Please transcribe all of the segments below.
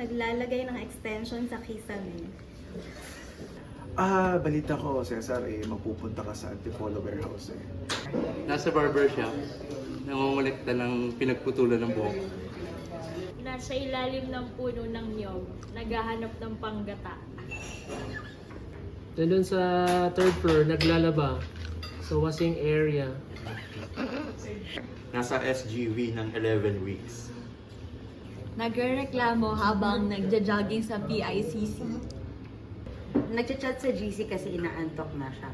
naglalagay ng extension sa kisame. Balita ko, Cesar, mapupunta ka sa Antipolo warehouse Nasa barbershop, nangongolekta ng pinagputulan ng buhok. Nasa ilalim ng puno ng niyog, naghahanap ng panggata. Nandun sa third floor, naglalaba sa washing area. Nasa SGV ng 11 weeks. Nagrereklamo habang nagja-jogging sa PICC. Nagchat-chat sa GC kasi inaantok na siya.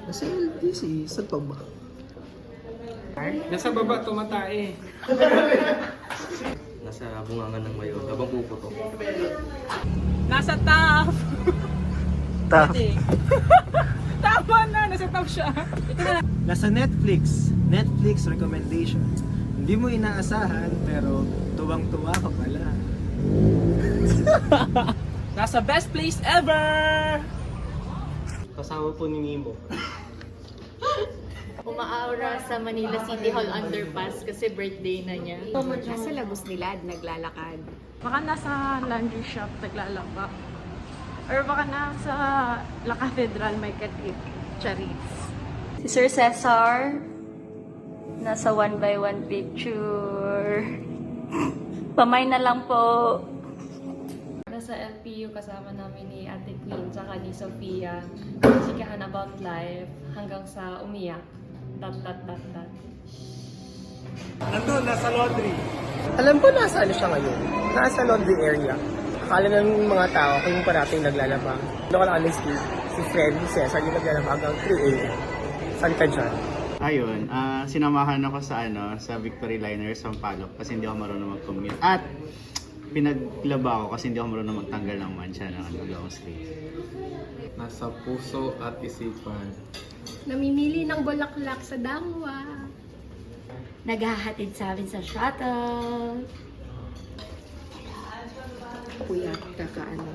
Nasa LDC, saan pa ba? Nasa baba, tumatae. Nasa bungangan ng mayo, habang puputok. Nasa top! Top. Tama na, nasa top siya. Nasa Netflix. Netflix recommendation. Hindi mo inaasahan pero tuwang-tuwa ka pala. Nasa best place ever! Kasama po ni Nemo. Umaaura sa Manila City Hall underpass kasi birthday na niya. Nasa Lagos Nilad, naglalakad. Baka nasa laundry shop, naglalaba. Or baka nasa La Cathedral, may katip. Charis. Si Sir Cesar, nasa 1x1 picture. Pamay na lang po. Nasa LPU kasama namin ni Ate Queen tsaka ni Sofia. Sikahan about life hanggang sa umiyak. Tat. Nandun, nasa laundry. Alam ko nasa ano siya ngayon. Nasa laundry area. Akala ng mga tao kung yung parating naglalaba. Ano ka lang si Fred, si Cesar, yung naglalaba hanggang 3 a.m. Saan ka dyan? Ayun, sinamahan ako sa Victory Liner Sampaloc kasi hindi ako marunong mag-commute. At pinaglaba ako kasi hindi ako marunong magtanggal ng mancha ng long sleeve. Nasa puso at isipan. Namimili ng bulaklak sa dangwa. Naghahatid sa amin sa shuttle. Kuya, kakaano.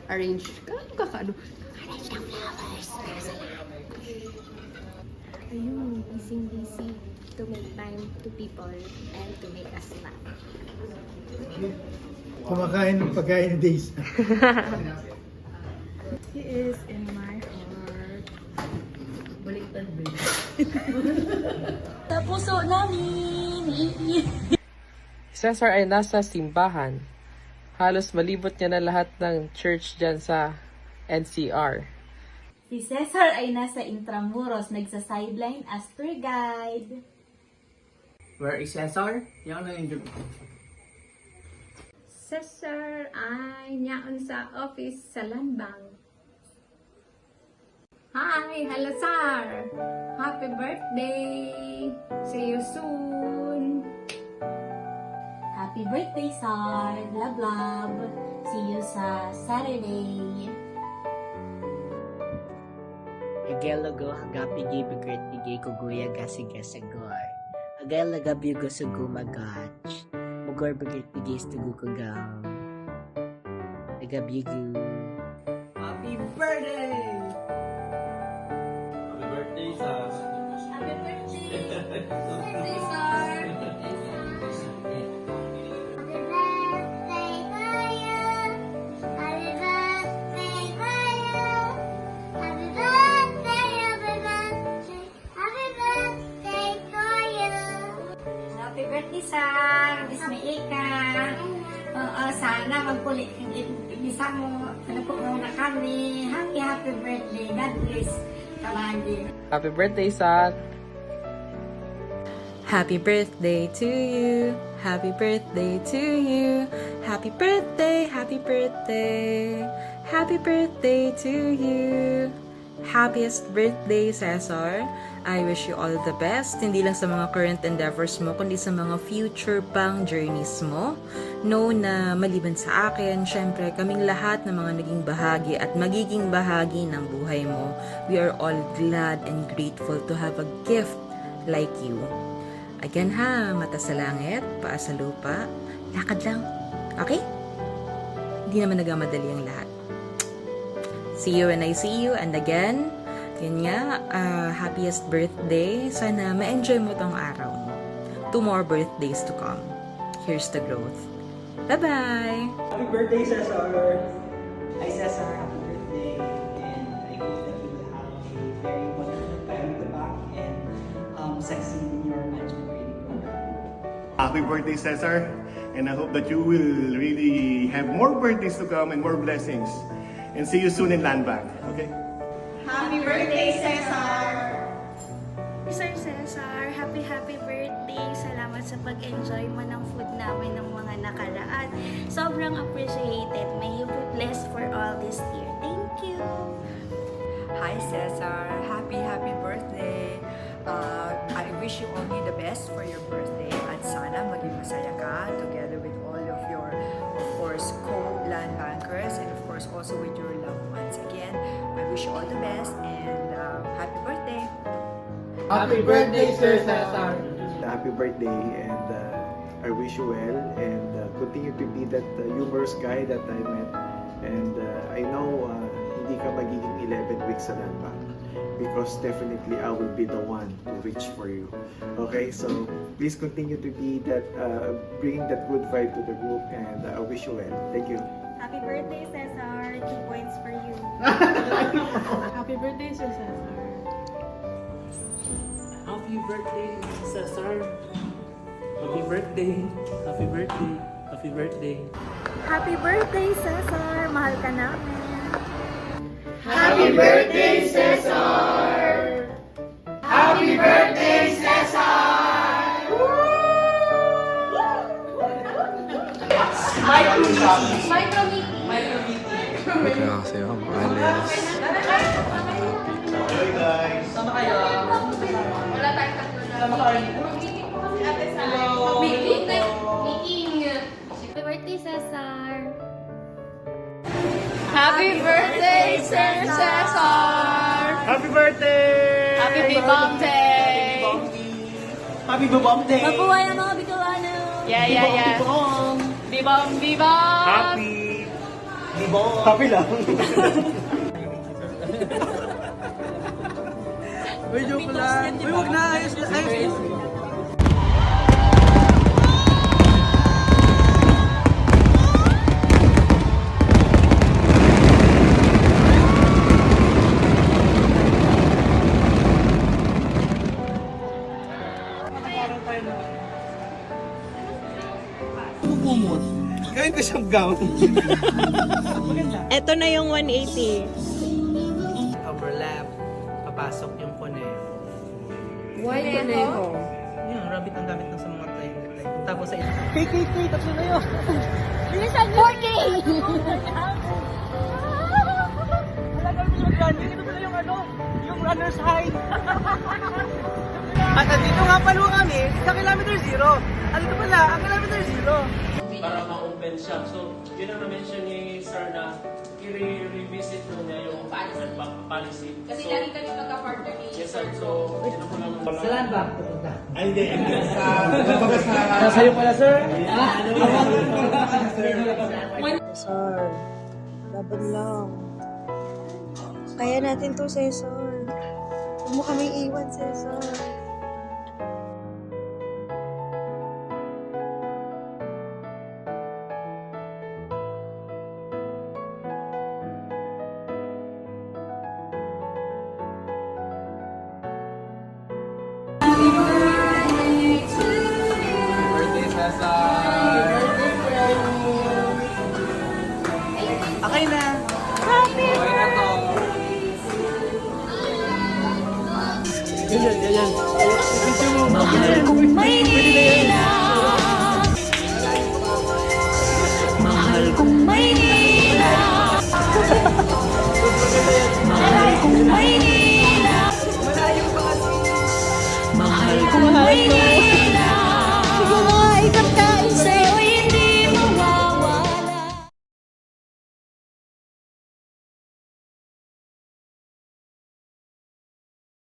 Arrange. Kakaano. Ayun, busy to make time to people and to make us laugh. Kumakain ng pagkain ni Days. He is in my heart. Baliktad ba? Sa puso namin! Cesar ay nasa simbahan. Halos malibot niya na lahat ng church dyan sa NCR. Si Cesar ay nasa Intramuros, nagsa-sideline as tour guide. Where is Cesar? Yan na yung Cesar ay niyaon sa office sa Land Bank. Hi! Hello, Sar! Happy birthday! See you soon! Happy birthday, Sar! Love, love! See you sa Saturday! Agelago hagapi gibigret tigay kuguya gasigasagor. Agelaga bigo sugumagach. Mugor bigret tigay stugukugam. Agabigu. Happy birthday! Happy birthday sa... Happy birthday, Sar! Happy birthday, Sar! Miss Maika! Oo, sana magpulit isa mo. Ano po muna kami. Happy birthday. God bless palagi. Happy birthday, Sar! Happy birthday to you. Happy birthday to you. Happy birthday, happy birthday. Happy birthday to you. Happiest birthday, Cesar. I wish you all the best, hindi lang sa mga current endeavors mo, kundi sa mga future pang journeys mo. Know na maliban sa akin, syempre kaming lahat ng mga naging bahagi at magiging bahagi ng buhay mo. We are all glad and grateful to have a gift like you. Again ha, mata sa langit, paa sa lupa, lakad lang. Okay? Hindi naman nagamadali ang lahat. See you when I see you, and again, yun nga, happiest birthday. Sana ma-enjoy mo tong araw mo. 2 more birthdays to come. here's the growth. Bye-bye! Happy birthday, Cesar! Hi, Cesar. Happy birthday. And I hope that you will have a very wonderful time at the back and succeed in your management training program. Happy birthday, Cesar. And I hope that you will really have more birthdays to come and more blessings. And see you soon in Land Bank. Okay? Happy birthday, Cesar! Sir Cesar, happy birthday! Salamat sa pag-enjoy mo ng food namin ng mga nakaraan. Sobrang appreciated. May you be blessed for all this year. Thank you! Hi Cesar, happy birthday. I wish you only the best for your birthday at sana maging masaya ka together with all of your, of course, co-land bankers and of course also with your loved ones. Again, I wish you all the best and happy birthday. Happy birthday, Sir Cesar! Happy birthday, and I wish you well, and continue to be that humorous guy that I met. And I know hindi ka magiging 11 weeks sa Land Bank because definitely I will be the one to reach for you. Okay, so please continue to be that, bringing that good vibe to the group, and I wish you well. Thank you. Happy birthday, Cesar! 2 points for you. Happy birthday, Sir Cesar! Happy birthday, Cesar. Happy birthday. Happy birthday. Happy birthday. Happy birthday, Cesar! Mahal ka namin! Happy birthday, Cesar! Happy birthday, Cesar! Happy birthday, Cesar! Happy birthday, Sir Cesar! Happy birthday! Happy birthday! Happy birthday! Mabuhay ang mga Bicolano! Yeah. Bibong! Happy! Happy lang. Uy, joke lang. Uy, huwag na. Ayos. Gawin ko siyang gown. Ito na yung 180. Overlap. Papasok yung kuneho. Why conejo? Yun, rabbit ang gamit ng sa mga tayo. Tapos sa KKK, tatlo na yun. Bilisan 4K! Wala kami mag-running. Ito pala yung yung runner's high. At dito nga pala kami sa kilometer 0. At dito pala, ang kilometer 0. para ma-open siya. So, yun ang na-mention ni Sir na i-revisit mo niya yung policy. Kasi lagi kami magka-partner ni Yes, sir. So, yun ang mga Sa Land Bank, pupunta. Ay, hindi. Sa'yo pala, sir. Cesar, laban lang. Kaya natin to, Cesar. Huwag mo kaming iwan, Cesar. Okay na. Happy Ganyan. Mahal kong Maynila. Mahal kong Maynila. Mahal kong Maynila. Mahal kong Maynila.